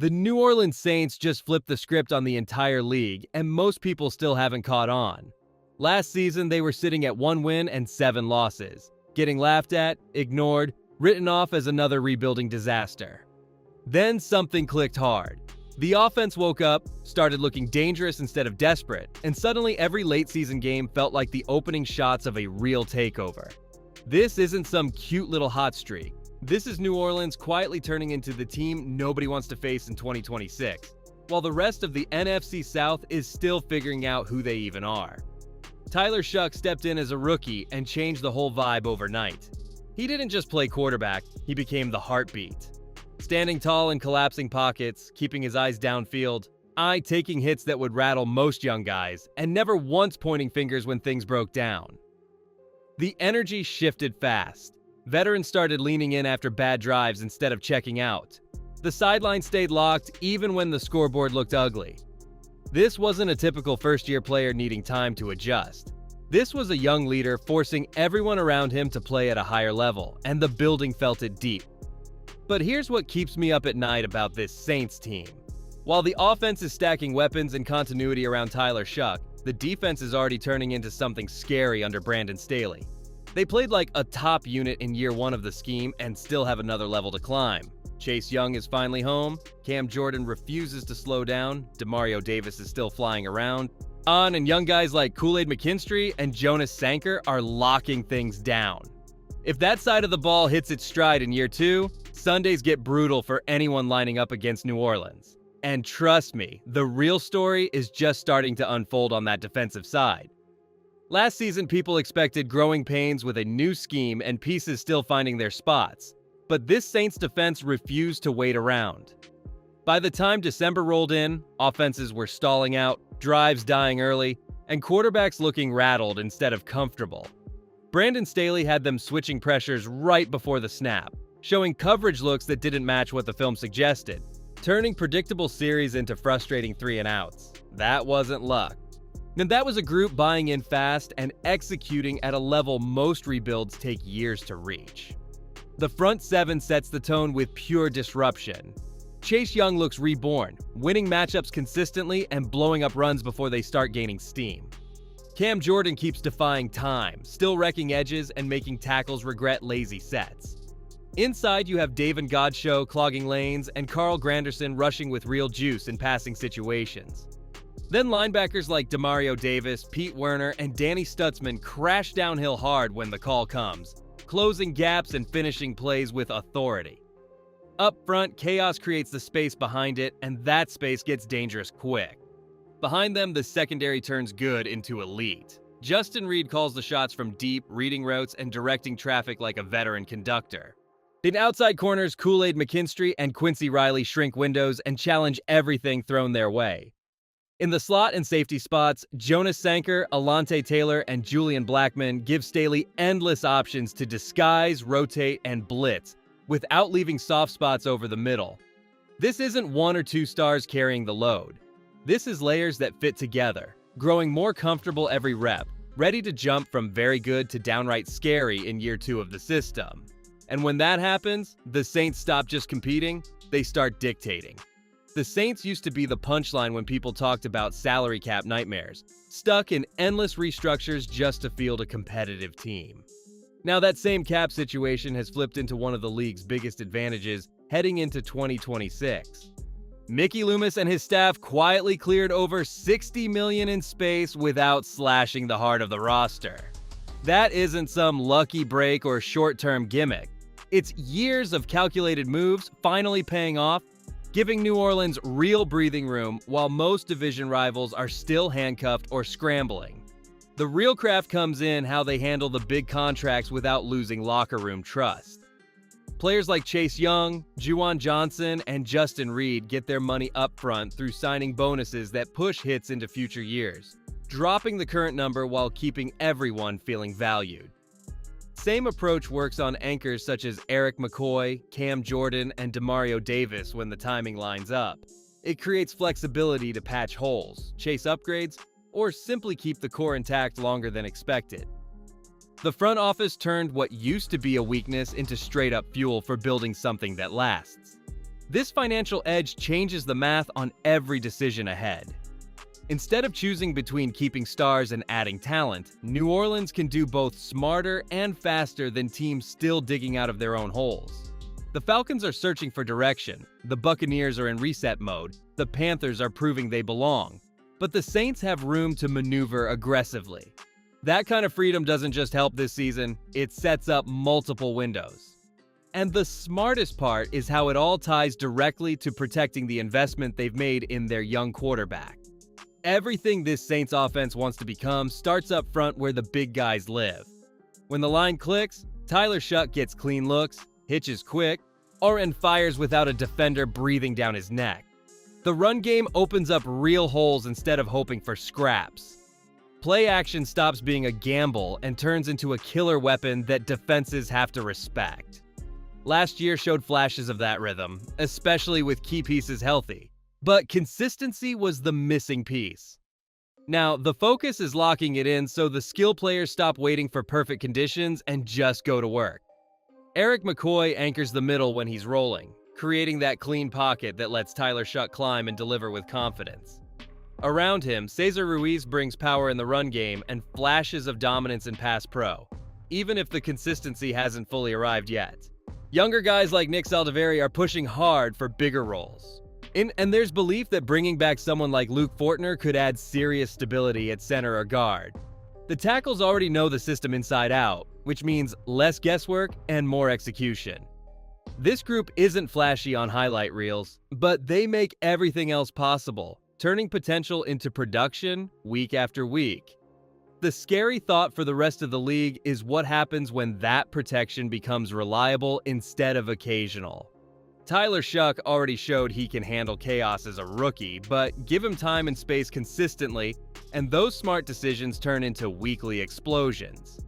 The New Orleans Saints just flipped the script on the entire league, and most people still haven't caught on. Last season, they were sitting at 1 win and 7 losses, getting laughed at, ignored, written off as another rebuilding disaster. Then something clicked hard. The offense woke up, started looking dangerous instead of desperate, and suddenly every late-season game felt like the opening shots of a real takeover. This isn't some cute little hot streak. This is New Orleans quietly turning into the team nobody wants to face in 2026, while the rest of the NFC South is still figuring out who they even are. Shuck stepped in as a rookie and changed the whole vibe overnight. He didn't just play quarterback, he became the heartbeat. Standing tall in collapsing pockets, keeping his eyes downfield, taking hits that would rattle most young guys, and never once pointing fingers when things broke down. The energy shifted fast. Veterans started leaning in after bad drives instead of checking out. The sideline stayed locked even when the scoreboard looked ugly. This wasn't a typical first-year player needing time to adjust. This was a young leader forcing everyone around him to play at a higher level, and the building felt it deep. But here's what keeps me up at night about this Saints team. While the offense is stacking weapons and continuity around Shuck, the defense is already turning into something scary under Brandon Staley. They played like a top unit in year 1 of the scheme and still have another level to climb. Chase Young is finally home, Cam Jordan refuses to slow down, Demario Davis is still flying around, and young guys like Kool-Aid McKinstry and Jonas Sanker are locking things down. If that side of the ball hits its stride in year 2, Sundays get brutal for anyone lining up against New Orleans. And trust me, the real story is just starting to unfold on that defensive side. Last season, people expected growing pains with a new scheme and pieces still finding their spots. But this Saints defense refused to wait around. By the time December rolled in, offenses were stalling out, drives dying early, and quarterbacks looking rattled instead of comfortable. Brandon Staley had them switching pressures right before the snap, showing coverage looks that didn't match what the film suggested, turning predictable series into frustrating 3-and-outs. That wasn't luck. And that was a group buying in fast and executing at a level most rebuilds take years to reach. The front 7 sets the tone with pure disruption. Chase Young looks reborn, winning matchups consistently and blowing up runs before they start gaining steam. Cam Jordan keeps defying time, still wrecking edges and making tackles regret lazy sets. Inside, you have David Godchaux clogging lanes and Carl Granderson rushing with real juice in passing situations. Then linebackers like Demario Davis, Pete Werner, and Danny Stutzman crash downhill hard when the call comes, closing gaps and finishing plays with authority. Up front, chaos creates the space behind it, and that space gets dangerous quick. Behind them, the secondary turns good into elite. Justin Reed calls the shots from deep, reading routes and directing traffic like a veteran conductor. In outside corners, Kool-Aid McKinstry and Quincy Riley shrink windows and challenge everything thrown their way. In the slot and safety spots, Jonas Sanker, Alante Taylor, and Julian Blackmon give Staley endless options to disguise, rotate, and blitz, without leaving soft spots over the middle. This isn't 1 or 2 stars carrying the load. This is layers that fit together, growing more comfortable every rep, ready to jump from very good to downright scary in year 2 of the system. And when that happens, the Saints stop just competing, they start dictating. The Saints used to be the punchline when people talked about salary cap nightmares, stuck in endless restructures just to field a competitive team. Now that same cap situation has flipped into one of the league's biggest advantages heading into 2026. Mickey Loomis and his staff quietly cleared over $60 million in space without slashing the heart of the roster. That isn't some lucky break or short-term gimmick. It's years of calculated moves finally paying off, giving New Orleans real breathing room while most division rivals are still handcuffed or scrambling. The real craft comes in how they handle the big contracts without losing locker room trust. Players like Chase Young, Juwan Johnson, and Justin Reed get their money up front through signing bonuses that push hits into future years, dropping the current number while keeping everyone feeling valued. Same approach works on anchors such as Eric McCoy, Cam Jordan, and Demario Davis when the timing lines up. It creates flexibility to patch holes, chase upgrades, or simply keep the core intact longer than expected. The front office turned what used to be a weakness into straight-up fuel for building something that lasts. This financial edge changes the math on every decision ahead. Instead of choosing between keeping stars and adding talent, New Orleans can do both smarter and faster than teams still digging out of their own holes. The Falcons are searching for direction, the Buccaneers are in reset mode, the Panthers are proving they belong, but the Saints have room to maneuver aggressively. That kind of freedom doesn't just help this season, it sets up multiple windows. And the smartest part is how it all ties directly to protecting the investment they've made in their young quarterback. Everything this Saints offense wants to become starts up front where the big guys live. When the line clicks, Tyler Shuck gets clean looks, hitches quick, and fires without a defender breathing down his neck. The run game opens up real holes instead of hoping for scraps. Play action stops being a gamble and turns into a killer weapon that defenses have to respect. Last year showed flashes of that rhythm, especially with key pieces healthy. But consistency was the missing piece. Now, the focus is locking it in so the skill players stop waiting for perfect conditions and just go to work. Eric McCoy anchors the middle when he's rolling, creating that clean pocket that lets Tyler Shuck climb and deliver with confidence. Around him, Cesar Ruiz brings power in the run game and flashes of dominance in pass pro, even if the consistency hasn't fully arrived yet. Younger guys like Nick Saldiveri are pushing hard for bigger roles. And there's belief that bringing back someone like Luke Fortner could add serious stability at center or guard. The tackles already know the system inside out, which means less guesswork and more execution. This group isn't flashy on highlight reels, but they make everything else possible, turning potential into production week after week. The scary thought for the rest of the league is what happens when that protection becomes reliable instead of occasional. Tyler Shuck already showed he can handle chaos as a rookie, but give him time and space consistently, and those smart decisions turn into weekly explosions.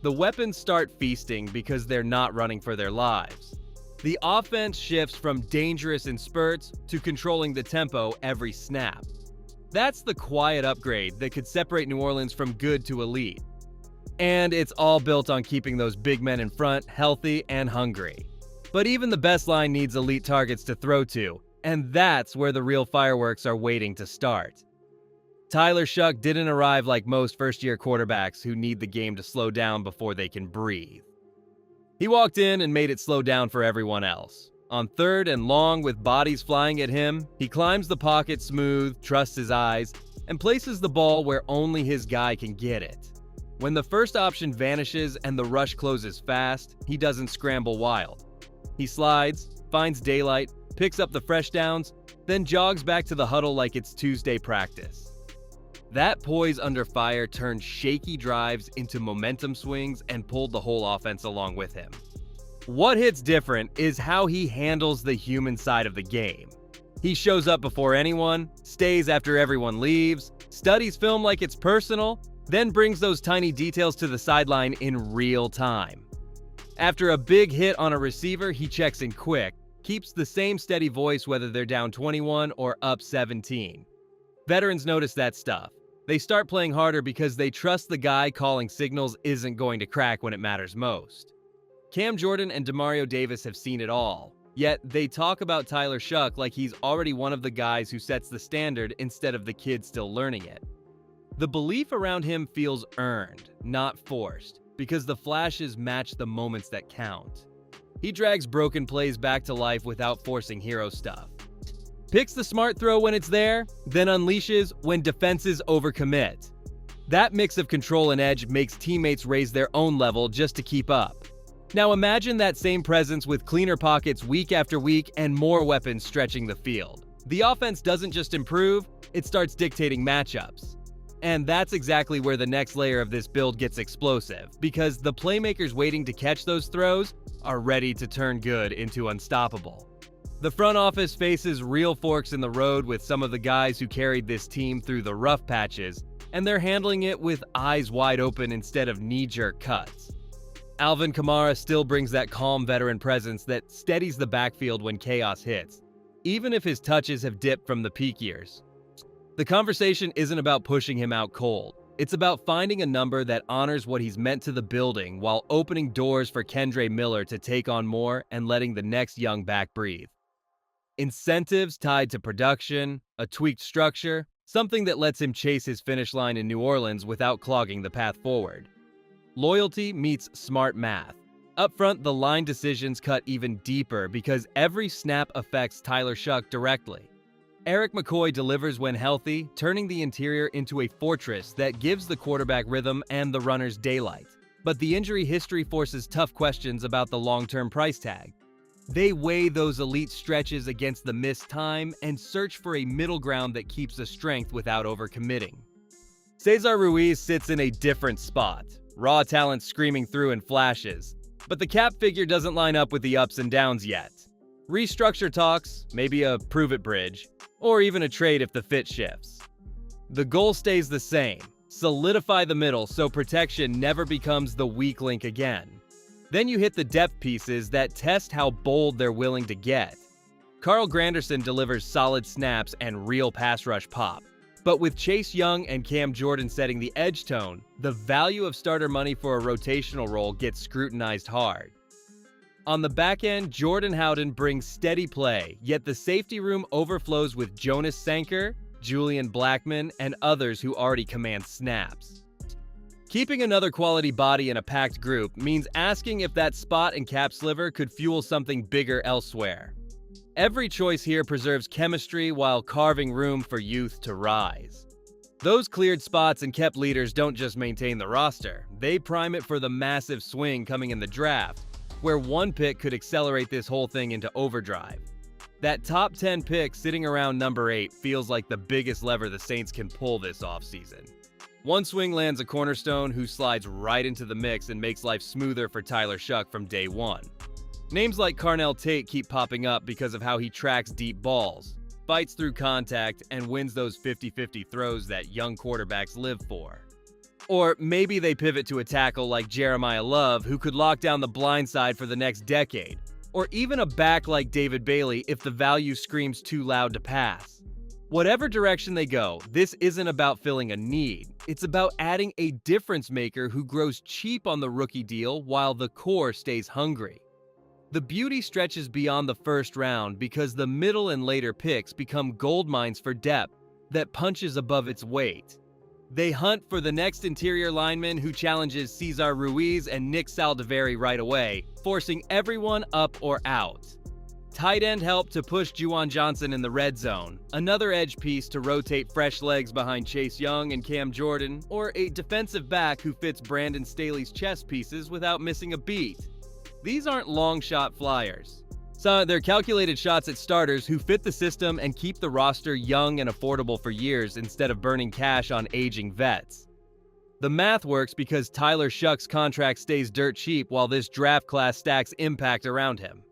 The weapons start feasting because they're not running for their lives. The offense shifts from dangerous in spurts to controlling the tempo every snap. That's the quiet upgrade that could separate New Orleans from good to elite. And it's all built on keeping those big men in front healthy and hungry. But even the best line needs elite targets to throw to, and that's where the real fireworks are waiting to start. Tyler Shuck didn't arrive like most first-year quarterbacks who need the game to slow down before they can breathe. He walked in and made it slow down for everyone else. On third and long with bodies flying at him, he climbs the pocket smooth, trusts his eyes, and places the ball where only his guy can get it. When the first option vanishes and the rush closes fast, he doesn't scramble wild. He slides, finds daylight, picks up the fresh downs, then jogs back to the huddle like it's Tuesday practice. That poise under fire turned shaky drives into momentum swings and pulled the whole offense along with him. What hits different is how he handles the human side of the game. He shows up before anyone, stays after everyone leaves, studies film like it's personal, then brings those tiny details to the sideline in real time. After a big hit on a receiver, he checks in quick, keeps the same steady voice whether they're down 21 or up 17. Veterans notice that stuff. They start playing harder because they trust the guy calling signals isn't going to crack when it matters most. Cam Jordan and Demario Davis have seen it all, yet they talk about Tyler Shuck like he's already one of the guys who sets the standard instead of the kid still learning it. The belief around him feels earned, not forced, because the flashes match the moments that count. He drags broken plays back to life without forcing hero stuff. Picks the smart throw when it's there, then unleashes when defenses overcommit. That mix of control and edge makes teammates raise their own level just to keep up. Now imagine that same presence with cleaner pockets week after week and more weapons stretching the field. The offense doesn't just improve, it starts dictating matchups. And that's exactly where the next layer of this build gets explosive, because the playmakers waiting to catch those throws are ready to turn good into unstoppable. The front office faces real forks in the road with some of the guys who carried this team through the rough patches, and they're handling it with eyes wide open instead of knee-jerk cuts. Alvin Kamara still brings that calm veteran presence that steadies the backfield when chaos hits, even if his touches have dipped from the peak years. The conversation isn't about pushing him out cold. It's about finding a number that honors what he's meant to the building while opening doors for Kendre Miller to take on more and letting the next young back breathe. Incentives tied to production, a tweaked structure, something that lets him chase his finish line in New Orleans without clogging the path forward. Loyalty meets smart math. Up front, the line decisions cut even deeper because every snap affects Tyler Shuck directly. Eric McCoy delivers when healthy, turning the interior into a fortress that gives the quarterback rhythm and the runners daylight. But the injury history forces tough questions about the long-term price tag. They weigh those elite stretches against the missed time and search for a middle ground that keeps the strength without overcommitting. Cesar Ruiz sits in a different spot, raw talent screaming through in flashes, but the cap figure doesn't line up with the ups and downs yet. Restructure talks, maybe a prove-it bridge, or even a trade if the fit shifts. The goal stays the same: solidify the middle so protection never becomes the weak link again. Then you hit the depth pieces that test how bold they're willing to get. Carl Granderson delivers solid snaps and real pass rush pop. But with Chase Young and Cam Jordan setting the edge tone, the value of starter money for a rotational role gets scrutinized hard. On the back end, Jordan Howden brings steady play, yet the safety room overflows with Jonas Sanker, Julian Blackmon, and others who already command snaps. Keeping another quality body in a packed group means asking if that spot and cap sliver could fuel something bigger elsewhere. Every choice here preserves chemistry while carving room for youth to rise. Those cleared spots and kept leaders don't just maintain the roster, they prime it for the massive swing coming in the draft, where one pick could accelerate this whole thing into overdrive. That top 10 pick sitting around number 8 feels like the biggest lever the Saints can pull this offseason. One swing lands a cornerstone who slides right into the mix and makes life smoother for Tyler Shuck from day one. Names like Carnell Tate keep popping up because of how he tracks deep balls, fights through contact, and wins those 50-50 throws that young quarterbacks live for. Or maybe they pivot to a tackle like Jeremiah Love, who could lock down the blind side for the next decade. Or even a back like David Bailey if the value screams too loud to pass. Whatever direction they go, this isn't about filling a need. It's about adding a difference maker who grows cheap on the rookie deal while the core stays hungry. The beauty stretches beyond the first round because the middle and later picks become gold mines for depth that punches above its weight. They hunt for the next interior lineman who challenges Cesar Ruiz and Nick Saldiveri right away, forcing everyone up or out. Tight end help to push Juwan Johnson in the red zone, another edge piece to rotate fresh legs behind Chase Young and Cam Jordan, or a defensive back who fits Brandon Staley's chess pieces without missing a beat. These aren't long shot flyers. So they're calculated shots at starters who fit the system and keep the roster young and affordable for years instead of burning cash on aging vets. The math works because Tyler Shuck's contract stays dirt cheap while this draft class stacks impact around him.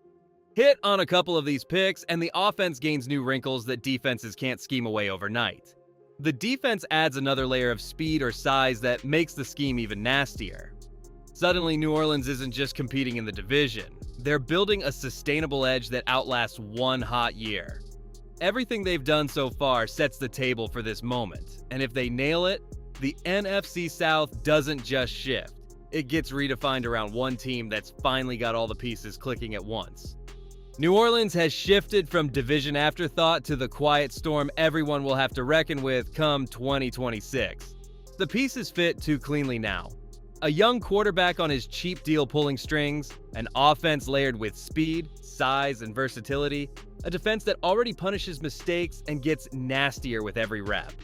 Hit on a couple of these picks, and the offense gains new wrinkles that defenses can't scheme away overnight. The defense adds another layer of speed or size that makes the scheme even nastier. Suddenly, New Orleans isn't just competing in the division. They're building a sustainable edge that outlasts one hot year. Everything they've done so far sets the table for this moment, and if they nail it, the NFC South doesn't just shift. It gets redefined around one team that's finally got all the pieces clicking at once. New Orleans has shifted from division afterthought to the quiet storm everyone will have to reckon with come 2026. The pieces fit too cleanly now. A young quarterback on his cheap deal pulling strings, an offense layered with speed, size, and versatility, a defense that already punishes mistakes and gets nastier with every rep.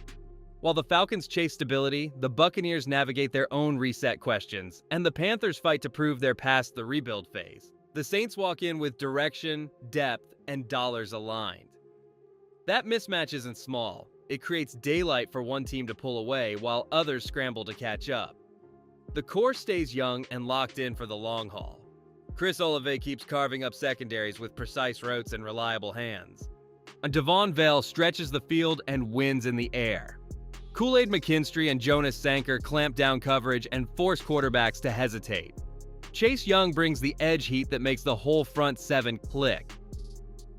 While the Falcons chase stability, the Buccaneers navigate their own reset questions, and the Panthers fight to prove they're past the rebuild phase. The Saints walk in with direction, depth, and dollars aligned. That mismatch isn't small. It creates daylight for one team to pull away while others scramble to catch up. The core stays young and locked in for the long haul. Chris Olave keeps carving up secondaries with precise routes and reliable hands. And Devon Vale stretches the field and wins in the air. Kool-Aid McKinstry and Jonas Sanker clamp down coverage and force quarterbacks to hesitate. Chase Young brings the edge heat that makes the whole front seven click.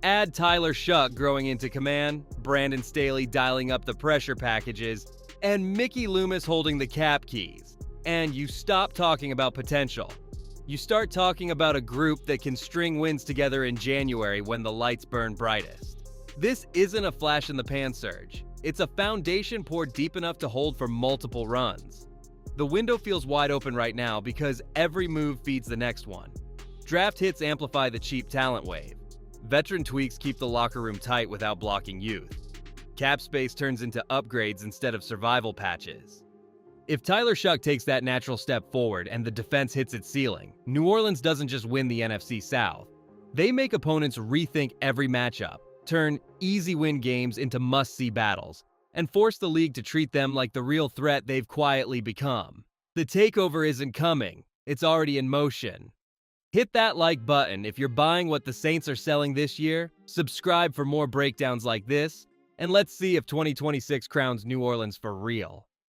Add Tyler Shuck growing into command, Brandon Staley dialing up the pressure packages, and Mickey Loomis holding the cap keys. And you stop talking about potential. You start talking about a group that can string wins together in January when the lights burn brightest. This isn't a flash-in-the-pan surge. It's a foundation poured deep enough to hold for multiple runs. The window feels wide open right now because every move feeds the next one. Draft hits amplify the cheap talent wave. Veteran tweaks keep the locker room tight without blocking youth. Cap space turns into upgrades instead of survival patches. If Tyler Shuck takes that natural step forward and the defense hits its ceiling, New Orleans doesn't just win the NFC South. They make opponents rethink every matchup, turn easy win games into must-see battles, and force the league to treat them like the real threat they've quietly become. The takeover isn't coming, it's already in motion. Hit that like button if you're buying what the Saints are selling this year, subscribe for more breakdowns like this, and let's see if 2026 crowns New Orleans for real.